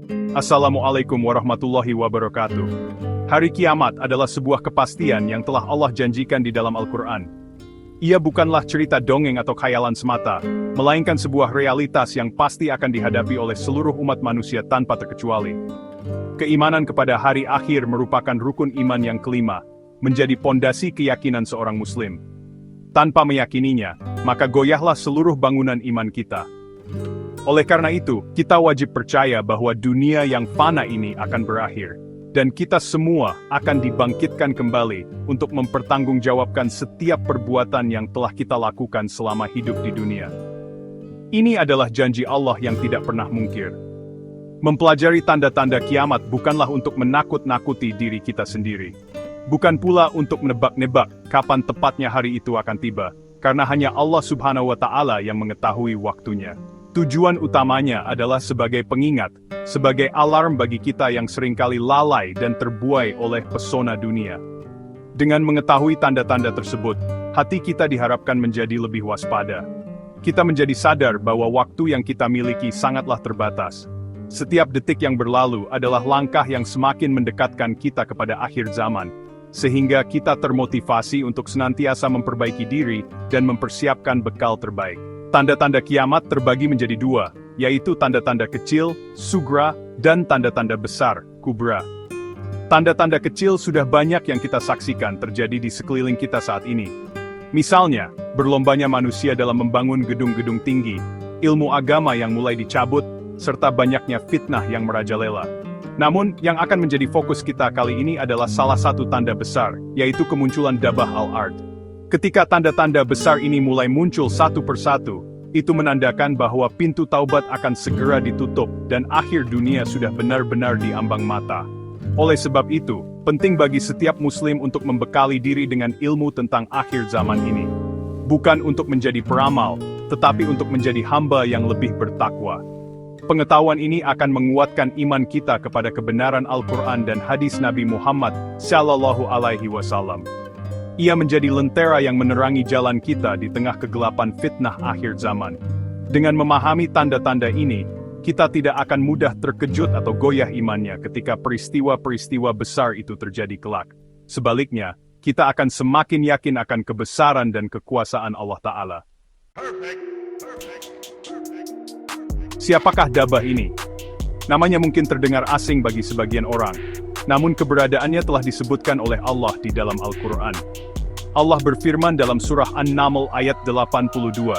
Assalamualaikum warahmatullahi wabarakatuh. Hari kiamat adalah sebuah kepastian yang telah Allah janjikan di dalam Al-Quran. Ia bukanlah cerita dongeng atau khayalan semata, melainkan sebuah realitas yang pasti akan dihadapi oleh seluruh umat manusia tanpa terkecuali. Keimanan kepada hari akhir merupakan rukun iman yang kelima, menjadi pondasi keyakinan seorang muslim. Tanpa meyakininya, maka goyahlah seluruh bangunan iman kita. Oleh karena itu, kita wajib percaya bahwa dunia yang fana ini akan berakhir, dan kita semua akan dibangkitkan kembali untuk mempertanggungjawabkan setiap perbuatan yang telah kita lakukan selama hidup di dunia. Ini adalah janji Allah yang tidak pernah mungkir. Mempelajari tanda-tanda kiamat bukanlah untuk menakut-nakuti diri kita sendiri. Bukan pula untuk menebak-nebak kapan tepatnya hari itu akan tiba, karena hanya Allah Subhanahu wa Ta'ala yang mengetahui waktunya. Tujuan utamanya adalah sebagai pengingat, sebagai alarm bagi kita yang seringkali lalai dan terbuai oleh pesona dunia. Dengan mengetahui tanda-tanda tersebut, hati kita diharapkan menjadi lebih waspada. Kita menjadi sadar bahwa waktu yang kita miliki sangatlah terbatas. Setiap detik yang berlalu adalah langkah yang semakin mendekatkan kita kepada akhir zaman, sehingga kita termotivasi untuk senantiasa memperbaiki diri dan mempersiapkan bekal terbaik. Tanda-tanda kiamat terbagi menjadi dua, yaitu tanda-tanda kecil, sugra, dan tanda-tanda besar, kubra. Tanda-tanda kecil sudah banyak yang kita saksikan terjadi di sekeliling kita saat ini. Misalnya, berlombanya manusia dalam membangun gedung-gedung tinggi, ilmu agama yang mulai dicabut, serta banyaknya fitnah yang merajalela. Namun, yang akan menjadi fokus kita kali ini adalah salah satu tanda besar, yaitu kemunculan Dabah al-Ard. Ketika tanda-tanda besar ini mulai muncul satu persatu, itu menandakan bahwa pintu taubat akan segera ditutup dan akhir dunia sudah benar-benar diambang mata. Oleh sebab itu, penting bagi setiap muslim untuk membekali diri dengan ilmu tentang akhir zaman ini. Bukan untuk menjadi peramal, tetapi untuk menjadi hamba yang lebih bertakwa. Pengetahuan ini akan menguatkan iman kita kepada kebenaran Al-Quran dan hadis Nabi Muhammad Sallallahu Alaihi Wasallam. Ia menjadi lentera yang menerangi jalan kita di tengah kegelapan fitnah akhir zaman. Dengan memahami tanda-tanda ini, kita tidak akan mudah terkejut atau goyah imannya ketika peristiwa-peristiwa besar itu terjadi kelak. Sebaliknya, kita akan semakin yakin akan kebesaran dan kekuasaan Allah Ta'ala. Siapakah Dabah ini? Namanya mungkin terdengar asing bagi sebagian orang, namun keberadaannya telah disebutkan oleh Allah di dalam Al-Quran. Allah berfirman dalam surah An-Naml ayat 82,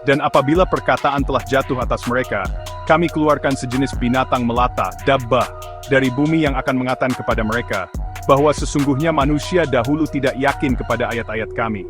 "Dan apabila perkataan telah jatuh atas mereka, kami keluarkan sejenis binatang melata, Dabbah, dari bumi yang akan mengatakan kepada mereka, bahwa sesungguhnya manusia dahulu tidak yakin kepada ayat-ayat kami."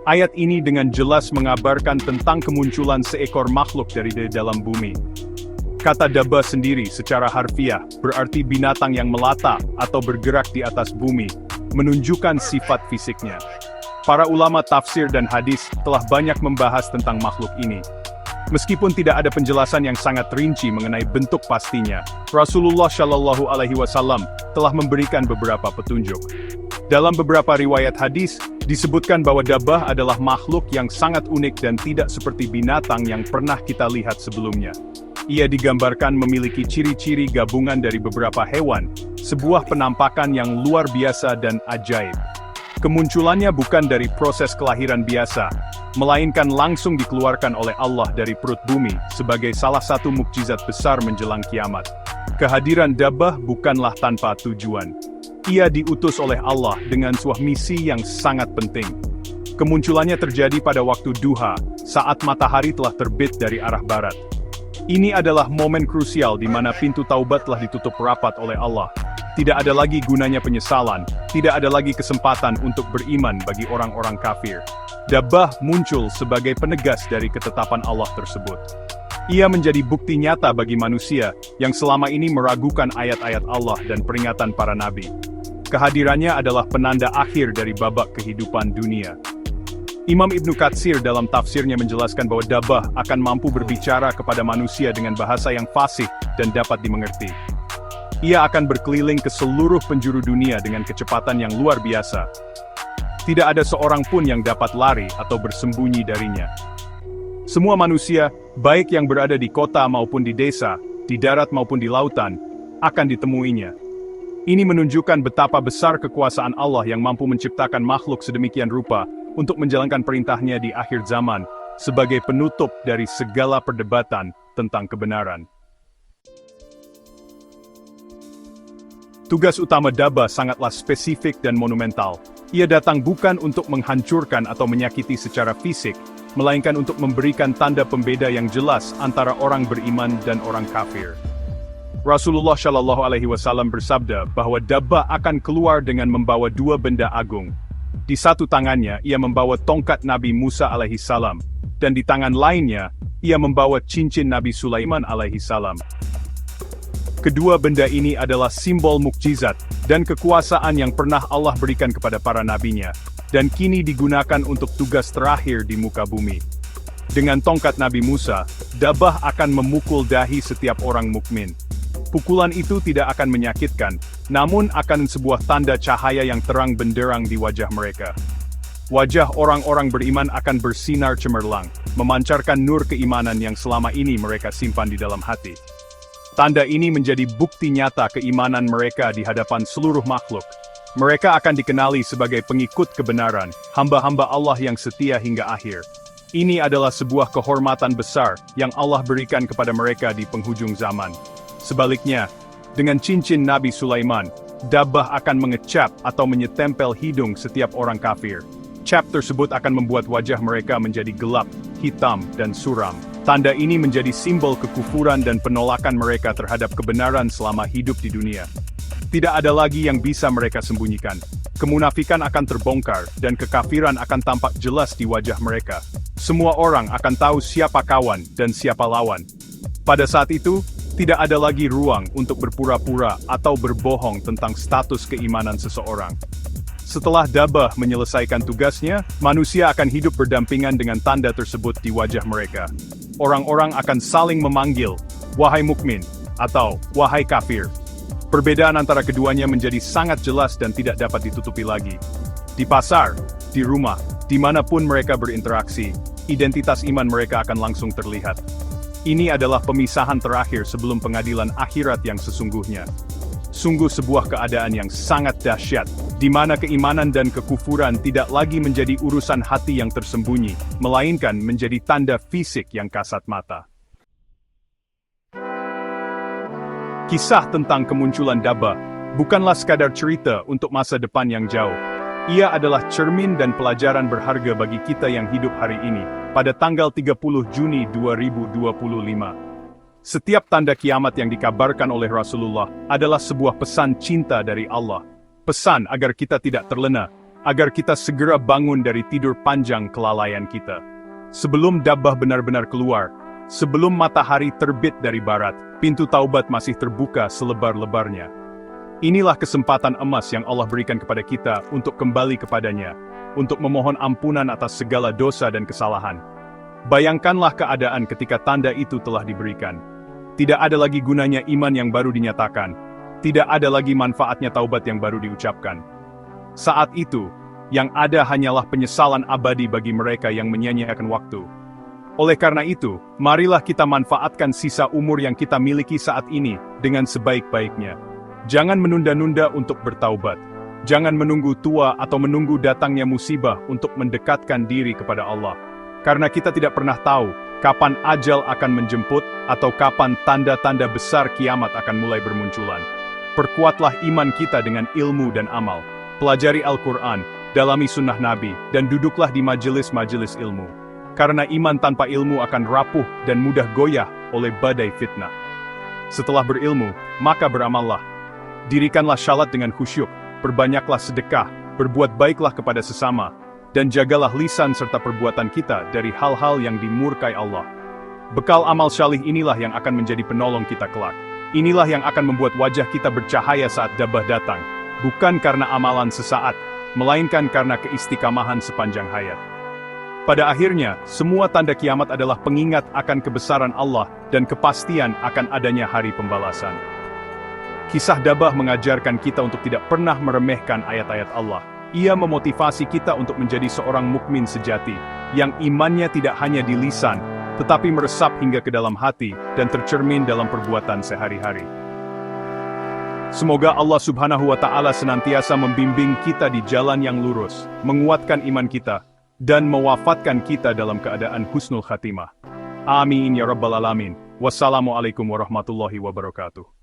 Ayat ini dengan jelas mengabarkan tentang kemunculan seekor makhluk dari dalam bumi. Kata Dabbah sendiri secara harfiah berarti binatang yang melata atau bergerak di atas bumi, menunjukkan sifat fisiknya. Para ulama tafsir dan hadis telah banyak membahas tentang makhluk ini. Meskipun tidak ada penjelasan yang sangat rinci mengenai bentuk pastinya, Rasulullah Shallallahu Alaihi Wasallam telah memberikan beberapa petunjuk. Dalam beberapa riwayat hadis, disebutkan bahwa Dabbah adalah makhluk yang sangat unik dan tidak seperti binatang yang pernah kita lihat sebelumnya. Ia digambarkan memiliki ciri-ciri gabungan dari beberapa hewan, sebuah penampakan yang luar biasa dan ajaib. Kemunculannya bukan dari proses kelahiran biasa, melainkan langsung dikeluarkan oleh Allah dari perut bumi sebagai salah satu mukjizat besar menjelang kiamat. Kehadiran Dabbah bukanlah tanpa tujuan. Ia diutus oleh Allah dengan sebuah misi yang sangat penting. Kemunculannya terjadi pada waktu duha, saat matahari telah terbit dari arah barat. Ini adalah momen krusial di mana pintu taubat telah ditutup rapat oleh Allah. Tidak ada lagi gunanya penyesalan, tidak ada lagi kesempatan untuk beriman bagi orang-orang kafir. Dabbah muncul sebagai penegas dari ketetapan Allah tersebut. Ia menjadi bukti nyata bagi manusia yang selama ini meragukan ayat-ayat Allah dan peringatan para nabi. Kehadirannya adalah penanda akhir dari babak kehidupan dunia. Imam Ibnu Katsir dalam tafsirnya menjelaskan bahwa Dabbah akan mampu berbicara kepada manusia dengan bahasa yang fasih dan dapat dimengerti. Ia akan berkeliling ke seluruh penjuru dunia dengan kecepatan yang luar biasa. Tidak ada seorang pun yang dapat lari atau bersembunyi darinya. Semua manusia, baik yang berada di kota maupun di desa, di darat maupun di lautan, akan ditemuinya. Ini menunjukkan betapa besar kekuasaan Allah yang mampu menciptakan makhluk sedemikian rupa untuk menjalankan perintahnya di akhir zaman, sebagai penutup dari segala perdebatan tentang kebenaran. Tugas utama Dabah sangatlah spesifik dan monumental. Ia datang bukan untuk menghancurkan atau menyakiti secara fisik, melainkan untuk memberikan tanda pembeda yang jelas antara orang beriman dan orang kafir. Rasulullah Shallallahu Alaihi Wasallam bersabda bahwa Dabah akan keluar dengan membawa dua benda agung. Di satu tangannya, ia membawa tongkat Nabi Musa alaihi salam, dan di tangan lainnya, ia membawa cincin Nabi Sulaiman alaihi salam. Kedua benda ini adalah simbol mukjizat dan kekuasaan yang pernah Allah berikan kepada para nabinya, dan kini digunakan untuk tugas terakhir di muka bumi. Dengan tongkat Nabi Musa, Dabah akan memukul dahi setiap orang mukmin. Pukulan itu tidak akan menyakitkan, namun akan sebuah tanda cahaya yang terang benderang di wajah mereka. Wajah orang-orang beriman akan bersinar cemerlang, memancarkan nur keimanan yang selama ini mereka simpan di dalam hati. Tanda ini menjadi bukti nyata keimanan mereka di hadapan seluruh makhluk. Mereka akan dikenali sebagai pengikut kebenaran, hamba-hamba Allah yang setia hingga akhir. Ini adalah sebuah kehormatan besar yang Allah berikan kepada mereka di penghujung zaman. Sebaliknya, dengan cincin Nabi Sulaiman, Dabah akan mengecap atau menyetempel hidung setiap orang kafir. Cap tersebut akan membuat wajah mereka menjadi gelap, hitam, dan suram. Tanda ini menjadi simbol kekufuran dan penolakan mereka terhadap kebenaran selama hidup di dunia. Tidak ada lagi yang bisa mereka sembunyikan. Kemunafikan akan terbongkar, dan kekafiran akan tampak jelas di wajah mereka. Semua orang akan tahu siapa kawan dan siapa lawan. Pada saat itu, tidak ada lagi ruang untuk berpura-pura atau berbohong tentang status keimanan seseorang. Setelah Dabah menyelesaikan tugasnya, manusia akan hidup berdampingan dengan tanda tersebut di wajah mereka. Orang-orang akan saling memanggil, "Wahai mukmin," atau "Wahai kafir." Perbedaan antara keduanya menjadi sangat jelas dan tidak dapat ditutupi lagi. Di pasar, di rumah, dimanapun mereka berinteraksi, identitas iman mereka akan langsung terlihat. Ini adalah pemisahan terakhir sebelum pengadilan akhirat yang sesungguhnya. Sungguh sebuah keadaan yang sangat dahsyat, di mana keimanan dan kekufuran tidak lagi menjadi urusan hati yang tersembunyi, melainkan menjadi tanda fisik yang kasat mata. Kisah tentang kemunculan Dabah bukanlah sekadar cerita untuk masa depan yang jauh. Ia adalah cermin dan pelajaran berharga bagi kita yang hidup hari ini, pada tanggal 30 Juni 2025. Setiap tanda kiamat yang dikabarkan oleh Rasulullah adalah sebuah pesan cinta dari Allah. Pesan agar kita tidak terlena, agar kita segera bangun dari tidur panjang kelalaian kita. Sebelum Dabah benar-benar keluar, sebelum matahari terbit dari barat, pintu taubat masih terbuka selebar-lebarnya. Inilah kesempatan emas yang Allah berikan kepada kita untuk kembali kepadanya, untuk memohon ampunan atas segala dosa dan kesalahan. Bayangkanlah keadaan ketika tanda itu telah diberikan. Tidak ada lagi gunanya iman yang baru dinyatakan. Tidak ada lagi manfaatnya taubat yang baru diucapkan. Saat itu, yang ada hanyalah penyesalan abadi bagi mereka yang menyia-nyiakan waktu. Oleh karena itu, marilah kita manfaatkan sisa umur yang kita miliki saat ini dengan sebaik-baiknya. Jangan menunda-nunda untuk bertaubat. Jangan menunggu tua atau menunggu datangnya musibah untuk mendekatkan diri kepada Allah. Karena kita tidak pernah tahu kapan ajal akan menjemput atau kapan tanda-tanda besar kiamat akan mulai bermunculan. Perkuatlah iman kita dengan ilmu dan amal. Pelajari Al-Quran, dalami sunnah Nabi, dan duduklah di majelis-majelis ilmu. Karena iman tanpa ilmu akan rapuh dan mudah goyah oleh badai fitnah. Setelah berilmu, maka beramallah. Dirikanlah syalat dengan khusyuk, perbanyaklah sedekah, berbuat baiklah kepada sesama, dan jagalah lisan serta perbuatan kita dari hal-hal yang dimurkai Allah. Bekal amal syalih inilah yang akan menjadi penolong kita kelak. Inilah yang akan membuat wajah kita bercahaya saat Dabah datang, bukan karena amalan sesaat, melainkan karena keistiqamahan sepanjang hayat. Pada akhirnya, semua tanda kiamat adalah pengingat akan kebesaran Allah dan kepastian akan adanya hari pembalasan. Kisah Dabah mengajarkan kita untuk tidak pernah meremehkan ayat-ayat Allah. Ia memotivasi kita untuk menjadi seorang mukmin sejati, yang imannya tidak hanya di lisan, tetapi meresap hingga ke dalam hati dan tercermin dalam perbuatan sehari-hari. Semoga Allah Subhanahu wa Ta'ala senantiasa membimbing kita di jalan yang lurus, menguatkan iman kita, dan mewafatkan kita dalam keadaan husnul khatimah. Amin ya rabbal alamin. Wassalamualaikum warahmatullahi wabarakatuh.